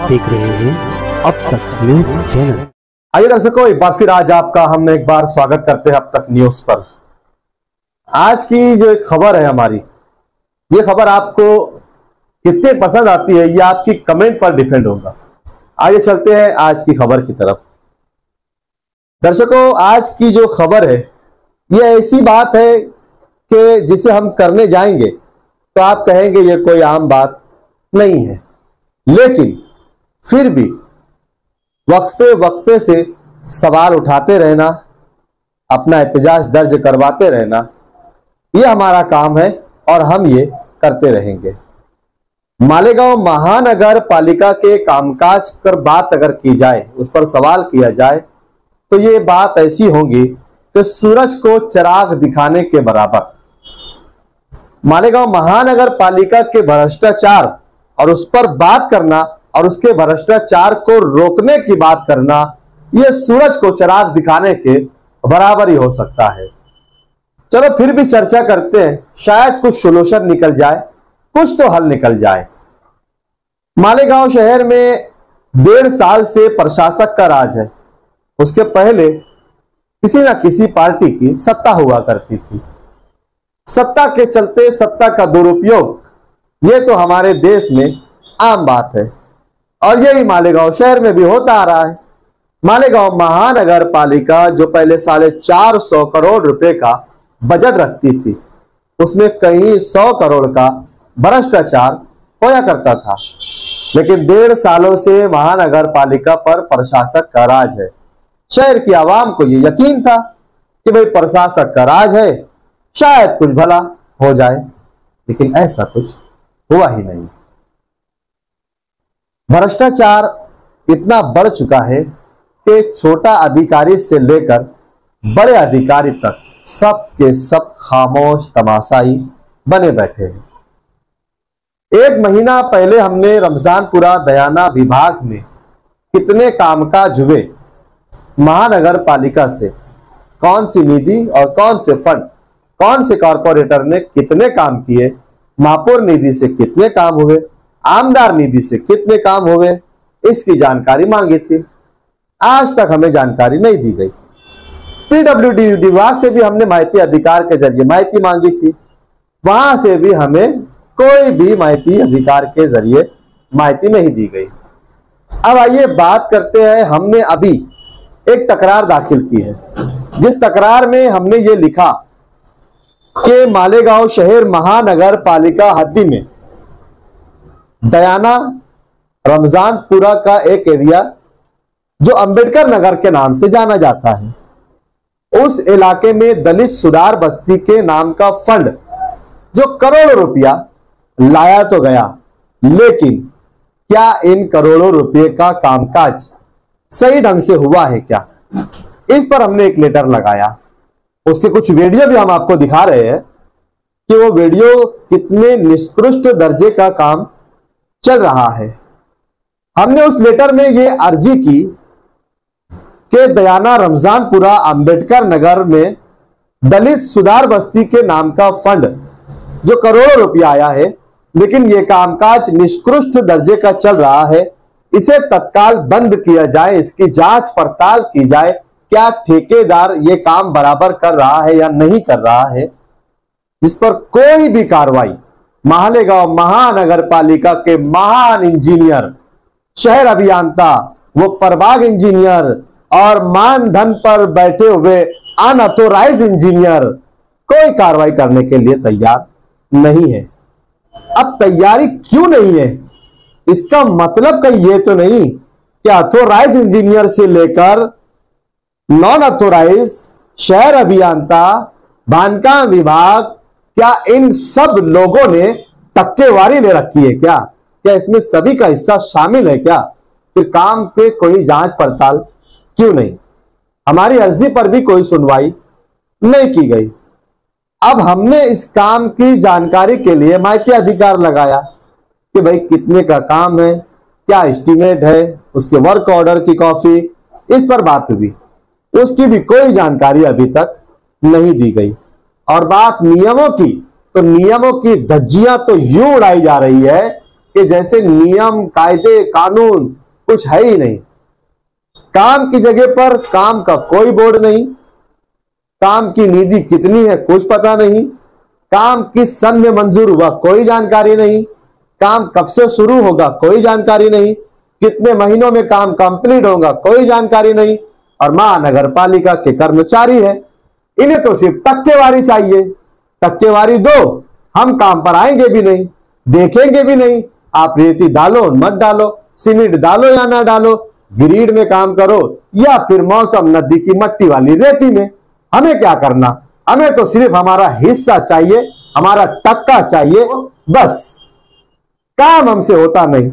देख रहे हैं अब तक न्यूज चैनल। आइए दर्शकों, एक बार फिर आज आपका हम एक बार स्वागत करते हैं अब तक न्यूज पर। आज की जो एक खबर है हमारी, ये खबर आपको कितने पसंद आती है ये आपकी कमेंट पर डिपेंड होगा। आइए चलते हैं आज की खबर की तरफ। दर्शकों, आज की जो खबर है ये ऐसी बात है कि जिसे हम करने जाएंगे तो आप कहेंगे ये कोई आम बात नहीं है, लेकिन फिर भी वक्फे वक्फे से सवाल उठाते रहना, अपना एहतजाज दर्ज करवाते रहना, ये हमारा काम है और हम ये करते रहेंगे। मालेगांव महानगर पालिका के कामकाज पर बात अगर की जाए, उस पर सवाल किया जाए, तो ये बात ऐसी होगी कि सूरज को चिराग दिखाने के बराबर। मालेगांव महानगर पालिका के भ्रष्टाचार और उस पर बात करना और उसके भ्रष्टाचार को रोकने की बात करना, यह सूरज को चिराग दिखाने के बराबर ही हो सकता है। चलो फिर भी चर्चा करते हैं, शायद कुछ सोल्यूशन निकल जाए, कुछ तो हल निकल जाए। मालेगांव शहर में 1.5 साल से प्रशासक का राज है। उसके पहले किसी ना किसी पार्टी की सत्ता हुआ करती थी। सत्ता के चलते सत्ता का दुरुपयोग, ये तो हमारे देश में आम बात है और यही मालेगांव शहर में भी होता आ रहा है। मालेगांव महानगर पालिका जो पहले 450 करोड़ रुपए का बजट रखती थी, उसमें कहीं 100 करोड़ का भ्रष्टाचार होया करता था। लेकिन 1.5 सालों से महानगर पालिका पर प्रशासक का राज है। शहर की आवाम को यह यकीन था कि भाई प्रशासक का राज है, शायद कुछ भला हो जाए, लेकिन ऐसा कुछ हुआ ही नहीं। भ्रष्टाचार इतना बढ़ चुका है कि छोटा अधिकारी से लेकर बड़े अधिकारी तक सब के सब खामोश तमाशाई बने बैठे हैं। 1 महीना पहले हमने रमजानपुरा दयाना विभाग में कितने कामकाज हुए, महानगर पालिका से कौन सी निधि और कौन से फंड, कौन से कॉर्पोरेटर ने कितने काम किए, महापौर निधि से कितने काम हुए, आमदार निधि से कितने काम हुए, इसकी जानकारी मांगी थी। आज तक हमें जानकारी नहीं दी गई। पीडब्ल्यूडी विभाग से भी हमने माहिती अधिकार के जरिए माहिती मांगी थी, वहां से भी हमें कोई भी माहिती अधिकार के जरिए माहिती नहीं दी गई। अब आइए बात करते हैं, हमने अभी एक तकरार दाखिल की है, जिस तकरार में हमने ये लिखा कि मालेगांव शहर महानगर पालिका हद्दी में दयाना रमजानपुरा का एक एरिया जो अंबेडकर नगर के नाम से जाना जाता है, उस इलाके में दलित सुधार बस्ती के नाम का फंड जो करोड़ों रुपया लाया तो गया, लेकिन क्या इन करोड़ों रुपए का कामकाज सही ढंग से हुआ है क्या, इस पर हमने एक लेटर लगाया। उसके कुछ वीडियो भी हम आपको दिखा रहे हैं कि वो वीडियो कितने निष्कृष्ट दर्जे का काम चल रहा है। हमने उस लेटर में ये अर्जी की कि दयाना रमजानपुरा अंबेडकर नगर में दलित सुधार बस्ती के नाम का फंड जो करोड़ों रुपया आया है, लेकिन ये कामकाज निष्कृष्ट दर्जे का चल रहा है, इसे तत्काल बंद किया जाए, इसकी जांच पड़ताल की जाए, क्या ठेकेदार ये काम बराबर कर रहा है या नहीं कर रहा है। इस पर कोई भी कार्रवाई मालेगांव महानगर पालिका के महान इंजीनियर, शहर अभियंता, वो प्रभाग इंजीनियर और मानधन पर बैठे हुए अनऑथोराइज इंजीनियर कोई कार्रवाई करने के लिए तैयार नहीं है। अब तैयारी क्यों नहीं है, इसका मतलब कहीं ये तो नहीं कि ऑथोराइज इंजीनियर से लेकर नॉन ऑथोराइज, शहर अभियंता, बांधकाम विभाग, क्या इन सब लोगों ने टक्केवारी ले रखी है क्या? क्या इसमें सभी का हिस्सा शामिल है क्या? फिर काम पे कोई जांच पड़ताल क्यों नहीं? हमारी अर्जी पर भी कोई सुनवाई नहीं की गई। अब हमने इस काम की जानकारी के लिए माहिती अधिकार लगाया कि भाई कितने का काम है, क्या एस्टीमेट है, उसके वर्क ऑर्डर की कॉपी, इस पर बात हुई। उसकी भी कोई जानकारी अभी तक नहीं दी गई। और बात नियमों की, तो नियमों की धज्जियां तो यूं उड़ाई जा रही है कि जैसे नियम कायदे कानून कुछ है ही नहीं। काम की जगह पर काम का कोई बोर्ड नहीं, काम की निधि कितनी है कुछ पता नहीं, काम किस सन में मंजूर हुआ कोई जानकारी नहीं, काम कब से शुरू होगा कोई जानकारी नहीं, कितने महीनों में काम कंप्लीट होगा कोई जानकारी नहीं। और महानगर पालिका के कर्मचारी है, इन्हें तो सिर्फ टक्केवारी चाहिए। टक्केवारी दो, हम काम पर आएंगे भी नहीं, देखेंगे भी नहीं। आप रेती डालो मत डालो, सीमेंट डालो या ना डालो, ग्रिड में काम करो या फिर मौसम नदी की मट्टी वाली रेती में, हमें क्या करना। हमें तो सिर्फ हमारा हिस्सा चाहिए, हमारा टक्का चाहिए, बस। काम हमसे होता नहीं।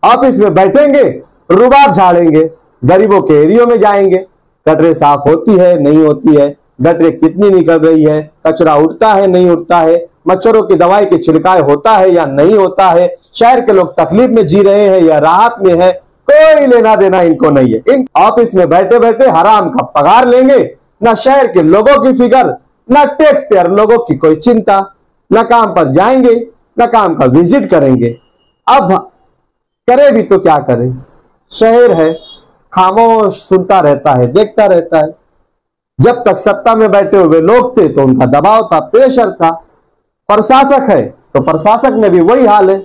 ऑफिस में बैठेंगे, रुबाब झाड़ेंगे, गरीबों के एरियो में जाएंगे, गटरें साफ होती है नहीं होती है, गटरें कितनी निकल रही है, कचरा उठता है नहीं उठता है, मच्छरों की दवाई के छिड़काव होता है या नहीं होता है, शहर के लोग तकलीफ में जी रहे हैं या राहत में है, कोई लेना देना इनको नहीं है। इन ऑफिस में बैठे बैठे हराम का पगार लेंगे, ना शहर के लोगों की फिक्र, ना टैक्स पेयर लोगों की कोई चिंता, ना काम पर जाएंगे ना काम का विजिट करेंगे। अब करे भी तो क्या करे, शहर है खामोश सुनता रहता है, देखता रहता है। जब तक सत्ता में बैठे हुए लोग थे तो उनका दबाव था, प्रेशर था। प्रशासक है तो प्रशासक में भी वही हाल है,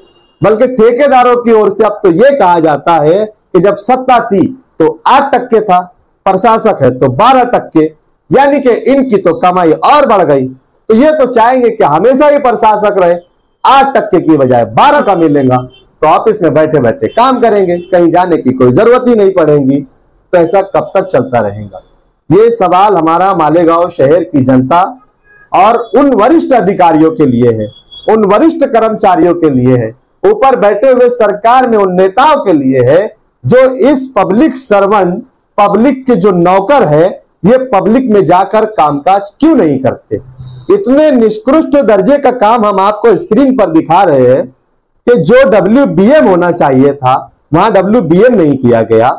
बल्कि ठेकेदारों की ओर से अब तो यह कहा जाता है कि जब सत्ता थी तो 8% था, प्रशासक है तो 12%, यानी कि इनकी तो कमाई और बढ़ गई। तो ये तो चाहेंगे कि हमेशा ही प्रशासक रहे, 8% की बजाय 12 का मिलेगा तो ऑफिस में बैठे बैठे काम करेंगे, कहीं जाने की कोई जरूरत ही नहीं पड़ेगी। तो ऐसा कब तक चलता रहेगा? ये सवाल हमारा मालेगांव शहर की जनता और उन वरिष्ठ अधिकारियों के लिए है, उन वरिष्ठ कर्मचारियों के लिए है, ऊपर बैठे हुए सरकार में उन नेताओं के लिए है जो इस पब्लिक सर्वेंट, पब्लिक के जो नौकर है, ये पब्लिक में जाकर कामकाज क्यों नहीं करते। इतने निष्कृष्ट दर्जे का काम हम आपको स्क्रीन पर दिखा रहे हैं कि जो WBM होना चाहिए था वहां WBM नहीं किया गया,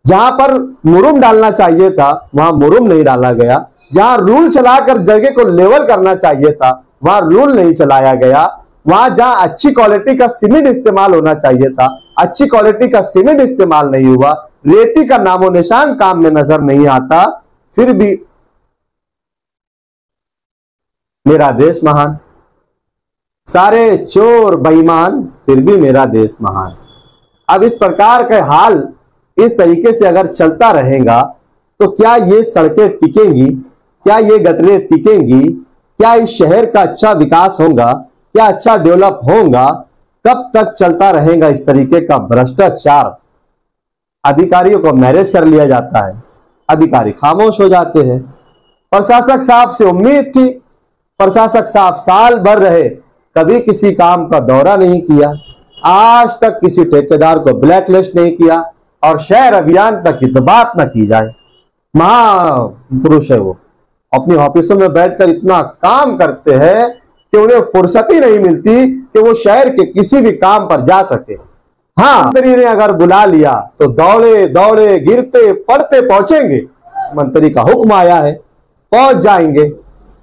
जहां पर मुरुम डालना चाहिए था वहां मुरुम नहीं डाला गया, जहां रूल चलाकर जगह को लेवल करना चाहिए था वहां रूल नहीं चलाया गया, वहां जहां अच्छी क्वालिटी का सीमेंट इस्तेमाल होना चाहिए था अच्छी क्वालिटी का सीमेंट इस्तेमाल नहीं हुआ, रेती का नामो निशान काम में नजर नहीं आता। फिर भी मेरा देश महान, सारे चोर बेईमान फिर भी मेरा देश महान। अब इस प्रकार का हाल इस तरीके से अगर चलता रहेगा तो क्या ये सड़कें टिकेंगी, क्या ये गटरें टिकेंगी, क्या इस शहर का अच्छा विकास होगा, क्या अच्छा डेवलप होगा? कब तक चलता रहेगा इस तरीके का भ्रष्टाचार? अधिकारियों को मैनेज कर लिया जाता है, अधिकारी खामोश हो जाते हैं। प्रशासक साहब से उम्मीद थी, प्रशासक साहब साल भर रहे, कभी किसी काम का दौरा नहीं किया, आज तक किसी ठेकेदार को ब्लैकलिस्ट नहीं किया और शहर अभियान तक की तो बात न की जाए। महापुरुष है वो, अपनी ऑफिसों में बैठकर इतना काम करते हैं कि उन्हें फुर्सत ही नहीं मिलती कि वो शहर के किसी भी काम पर जा सके। हाँ, मंत्री ने अगर बुला लिया तो दौड़े दौड़े गिरते पड़ते पहुंचेंगे, मंत्री का हुक्म आया है पहुंच जाएंगे।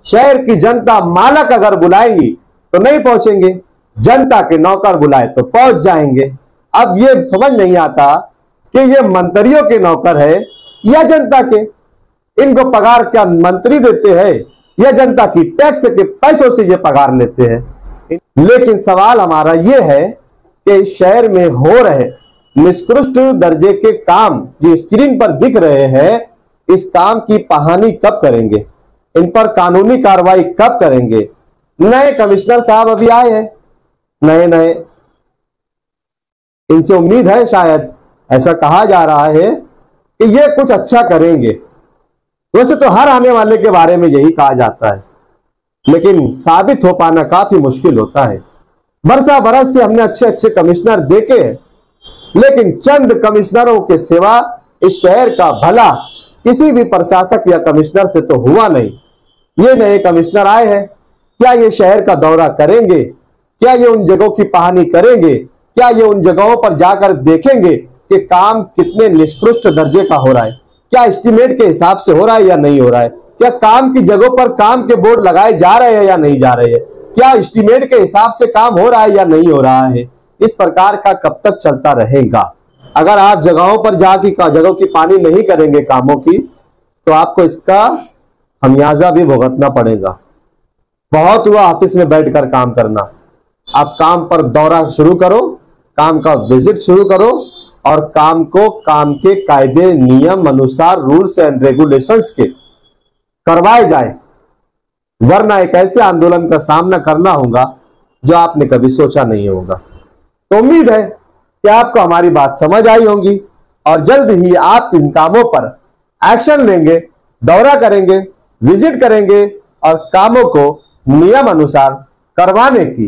शहर की जनता मालक अगर बुलाएंगी तो नहीं पहुंचेंगे, जनता के नौकर बुलाए तो पहुंच जाएंगे। अब ये समझ नहीं आता कि ये मंत्रियों के नौकर है या जनता के, इनको पगार क्या मंत्री देते हैं या जनता की टैक्स के पैसों से ये पगार लेते हैं। लेकिन सवाल हमारा ये है कि इस शहर में हो रहे निष्कृष्ट दर्जे के काम जो स्क्रीन पर दिख रहे हैं, इस काम की पहानी कब करेंगे, इन पर कानूनी कार्रवाई कब करेंगे? नए कमिश्नर साहब अभी आए हैं, नए, इनसे उम्मीद है, शायद ऐसा कहा जा रहा है कि ये कुछ अच्छा करेंगे। वैसे तो हर आने वाले के बारे में यही कहा जाता है, लेकिन साबित हो पाना काफी मुश्किल होता है। बरसा बरस से हमने अच्छे अच्छे कमिश्नर देखे हैं, लेकिन चंद कमिश्नरों के सिवा इस शहर का भला किसी भी प्रशासक या कमिश्नर से तो हुआ नहीं। ये नए कमिश्नर आए हैं, क्या ये शहर का दौरा करेंगे? क्या ये उन जगहों की पहानी करेंगे? क्या ये उन जगहों पर जाकर देखेंगे कि काम कितने निष्कृष्ट दर्जे का हो रहा है? क्या एस्टीमेट के हिसाब से हो रहा है या नहीं हो रहा है? क्या काम की जगहों पर काम के बोर्ड लगाए जा रहे हैं या नहीं जा रहे हैं? क्या एस्टीमेट के हिसाब से काम हो रहा है या नहीं हो रहा है? इस प्रकार का कब तक चलता रहेगा? अगर आप जगहों पर जगहों की पानी नहीं करेंगे कामों की, तो आपको इसका खमियाजा भी भुगतना पड़ेगा। बहुत हुआ ऑफिस में बैठकर काम करना, आप काम पर दौरा शुरू करो, काम का विजिट शुरू करो और काम को काम के कायदे नियम अनुसार रूल्स एंड रेगुलेशंस के करवाए जाए, वरना एक ऐसे आंदोलन का सामना करना होगा जो आपने कभी सोचा नहीं होगा। तो उम्मीद है कि आपको हमारी बात समझ आई होगी और जल्द ही आप इन कामों पर एक्शन लेंगे, दौरा करेंगे, विजिट करेंगे और कामों को नियम अनुसार करवाने की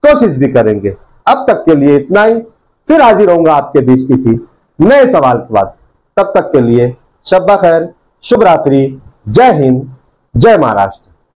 कोशिश भी करेंगे। अब तक के लिए इतना ही, फिर हाजिर होऊंगा आपके बीच किसी नए सवाल के बाद। तब तक के लिए शब्बा खैर, शुभ रात्रि, जय हिंद, जय महाराष्ट्र।